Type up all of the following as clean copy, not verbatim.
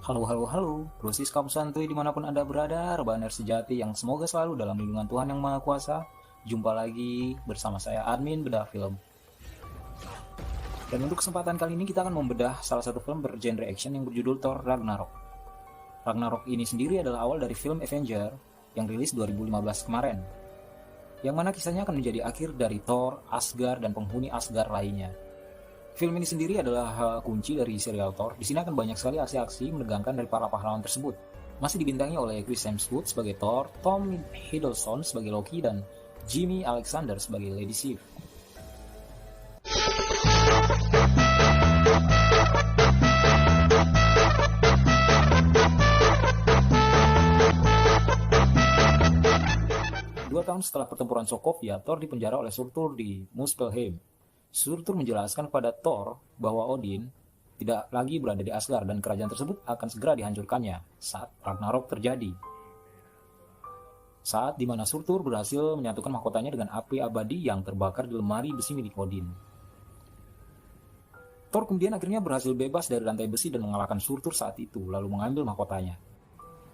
Halo, halo, halo, brosis kaum santuy dimanapun Anda berada, rebahan sejati yang semoga selalu dalam lindungan Tuhan Yang Maha Kuasa. Jumpa lagi bersama saya Admin Bedah Film. Dan untuk kesempatan kali ini kita akan membedah salah satu film bergenre action yang berjudul Thor Ragnarok. Ragnarok ini sendiri adalah awal dari film Avenger yang rilis 2015 kemarin, yang mana kisahnya akan menjadi akhir dari Thor, Asgard, dan penghuni Asgard lainnya. Film ini sendiri adalah kunci dari serial Thor. Di sini akan banyak sekali aksi-aksi menegangkan dari para pahlawan tersebut. Masih dibintangi oleh Chris Hemsworth sebagai Thor, Tom Hiddleston sebagai Loki, dan Jimmy Alexander sebagai Lady Sif. Dua tahun setelah pertempuran Sokovia, Thor dipenjara oleh Surtur di Muspelheim. Surtur menjelaskan kepada Thor bahwa Odin tidak lagi berada di Asgard dan kerajaan tersebut akan segera dihancurkannya saat Ragnarok terjadi. Saat dimana Surtur berhasil menyatukan mahkotanya dengan api abadi yang terbakar di lemari besi milik Odin. Thor kemudian akhirnya berhasil bebas dari rantai besi dan mengalahkan Surtur saat itu, lalu mengambil mahkotanya.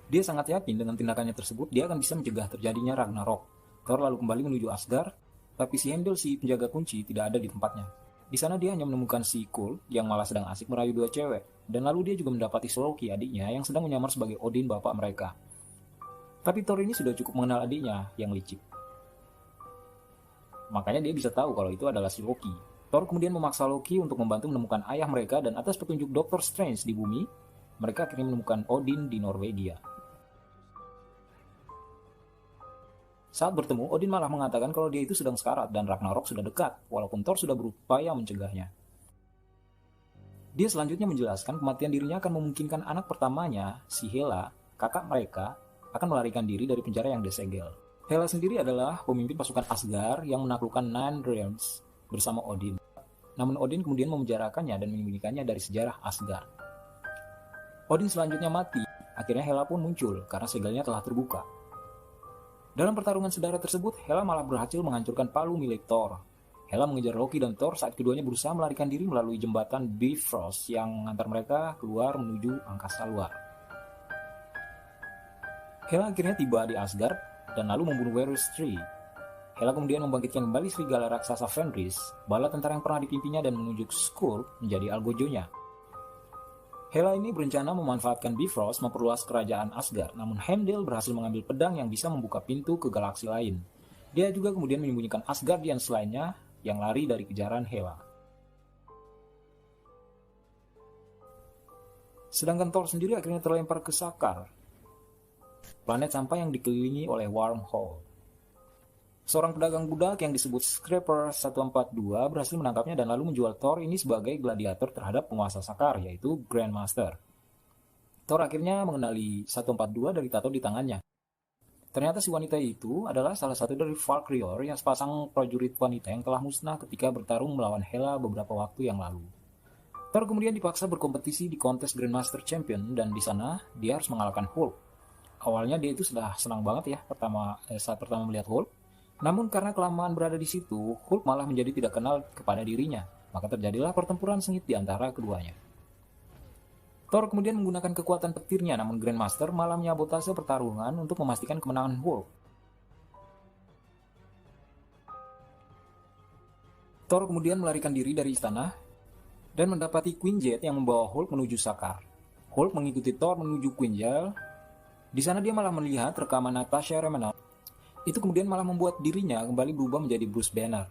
Dia sangat yakin dengan tindakannya tersebut dia akan bisa mencegah terjadinya Ragnarok. Thor lalu kembali menuju Asgard, tapi si Heimdall, si penjaga kunci, tidak ada di tempatnya. Di sana dia hanya menemukan si Kul yang malah sedang asik merayu dua cewek, dan lalu dia juga mendapati Loki, adiknya, yang sedang menyamar sebagai Odin, bapak mereka. Tapi Thor ini sudah cukup mengenal adiknya yang licik. Makanya dia bisa tahu kalau itu adalah si Loki. Thor kemudian memaksa Loki untuk membantu menemukan ayah mereka, dan atas petunjuk Doctor Strange di bumi, mereka akhirnya menemukan Odin di Norwegia. Saat bertemu, Odin malah mengatakan kalau dia itu sedang sekarat dan Ragnarok sudah dekat, walaupun Thor sudah berupaya mencegahnya. Dia selanjutnya menjelaskan kematian dirinya akan memungkinkan anak pertamanya, si Hela, kakak mereka, akan melarikan diri dari penjara yang disegel. Hela sendiri adalah pemimpin pasukan Asgard yang menaklukkan Nine Realms bersama Odin. Namun Odin kemudian memenjarakannya dan menyembunyikannya dari sejarah Asgard. Odin selanjutnya mati, akhirnya Hela pun muncul karena segelnya telah terbuka. Dalam pertarungan saudara tersebut, Hela malah berhasil menghancurkan palu milik Thor. Hela mengejar Loki dan Thor saat keduanya berusaha melarikan diri melalui jembatan Bifrost yang mengantar mereka keluar menuju angkasa luar. Hela akhirnya tiba di Asgard dan lalu membunuh Varys III. Hela kemudian membangkitkan kembali serigala raksasa Fenris, bala tentara yang pernah dipimpinnya, dan menunjuk Skurr menjadi algojonya. Hela ini berencana memanfaatkan Bifrost memperluas kerajaan Asgard, namun Heimdall berhasil mengambil pedang yang bisa membuka pintu ke galaksi lain. Dia juga kemudian menyembunyikan Asgardians lainnya yang lari dari kejaran Hela. Sedangkan Thor sendiri akhirnya terlempar ke Sakar, planet sampah yang dikelilingi oleh wormhole. Seorang pedagang budak yang disebut Scraper 142 berhasil menangkapnya dan lalu menjual Thor ini sebagai gladiator terhadap penguasa Sakar, yaitu Grandmaster. Thor akhirnya mengenali 142 dari tato di tangannya. Ternyata si wanita itu adalah salah satu dari Valkyrior, yang sepasang prajurit wanita yang telah musnah ketika bertarung melawan Hela beberapa waktu yang lalu. Thor kemudian dipaksa berkompetisi di kontes Grandmaster Champion, dan di sana dia harus mengalahkan Hulk. Awalnya dia itu sudah senang banget ya saat pertama melihat Hulk. Namun karena kelamaan berada di situ, Hulk malah menjadi tidak kenal kepada dirinya. Maka terjadilah pertempuran sengit di antara keduanya. Thor kemudian menggunakan kekuatan petirnya, namun Grandmaster malah menyabotase pertarungan untuk memastikan kemenangan Hulk. Thor kemudian melarikan diri dari istana dan mendapati Quinjet yang membawa Hulk menuju Sakar. Hulk mengikuti Thor menuju Quinjet. Di sana dia malah melihat rekaman Natasha Romanoff. Itu kemudian malah membuat dirinya kembali berubah menjadi Bruce Banner.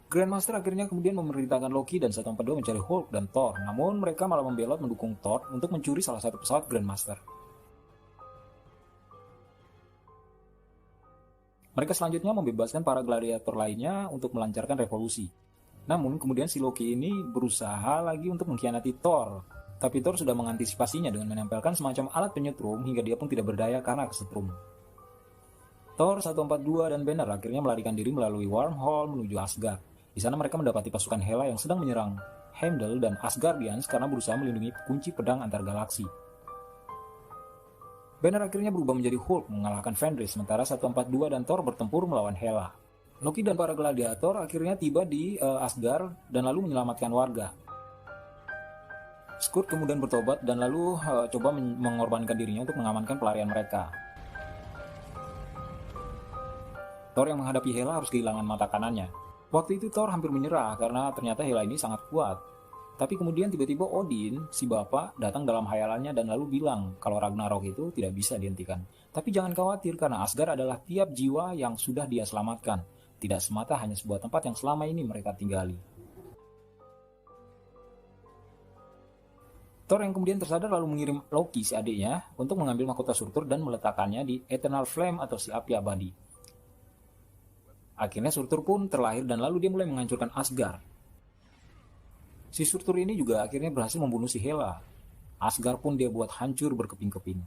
Grandmaster akhirnya kemudian memerintahkan Loki dan 142 mencari Hulk dan Thor, namun mereka malah membelot mendukung Thor untuk mencuri salah satu pesawat Grandmaster. Mereka selanjutnya membebaskan para gladiator lainnya untuk melancarkan revolusi. Namun kemudian si Loki ini berusaha lagi untuk mengkhianati Thor, tapi Thor sudah mengantisipasinya dengan menempelkan semacam alat penyetrum hingga dia pun tidak berdaya karena kesetrum. Thor 142 dan Banner akhirnya melarikan diri melalui wormhole menuju Asgard. Di sana mereka mendapati pasukan Hela yang sedang menyerang Heimdall dan Asgardians karena berusaha melindungi kunci pedang antar galaksi. Banner akhirnya berubah menjadi Hulk mengalahkan Fenris, sementara 142 dan Thor bertempur melawan Hela. Loki dan para gladiator akhirnya tiba di Asgard dan lalu menyelamatkan warga. Scourge kemudian bertobat dan lalu coba mengorbankan dirinya untuk mengamankan pelarian mereka. Thor yang menghadapi Hela harus kehilangan mata kanannya. Waktu itu Thor hampir menyerah karena ternyata Hela ini sangat kuat. Tapi kemudian tiba-tiba Odin, si bapak, datang dalam hayalannya dan lalu bilang kalau Ragnarok itu tidak bisa dihentikan. Tapi jangan khawatir karena Asgard adalah tiap jiwa yang sudah dia selamatkan. Tidak semata hanya sebuah tempat yang selama ini mereka tinggali. Thor yang kemudian tersadar lalu mengirim Loki si adiknya untuk mengambil mahkota Surtur dan meletakkannya di Eternal Flame atau si api abadi. Akhirnya Surtur pun terlahir dan lalu dia mulai menghancurkan Asgard. Si Surtur ini juga akhirnya berhasil membunuh si Hela. Asgard pun dia buat hancur berkeping-keping.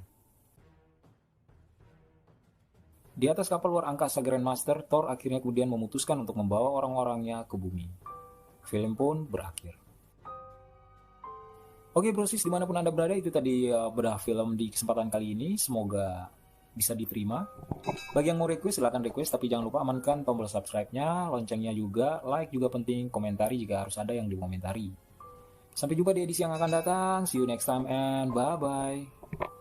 Di atas kapal luar angkasa Grandmaster, Thor akhirnya kemudian memutuskan untuk membawa orang-orangnya ke bumi. Film pun berakhir. Oke brosis, dimanapun Anda berada, itu tadi bedah film di kesempatan kali ini. Semoga bisa diterima. Bagi yang mau request, silahkan request. Tapi jangan lupa amankan tombol subscribe-nya, loncengnya juga, like juga penting, komentari jika harus ada yang dikomentari. Sampai jumpa di edisi yang akan datang. See you next time and bye-bye.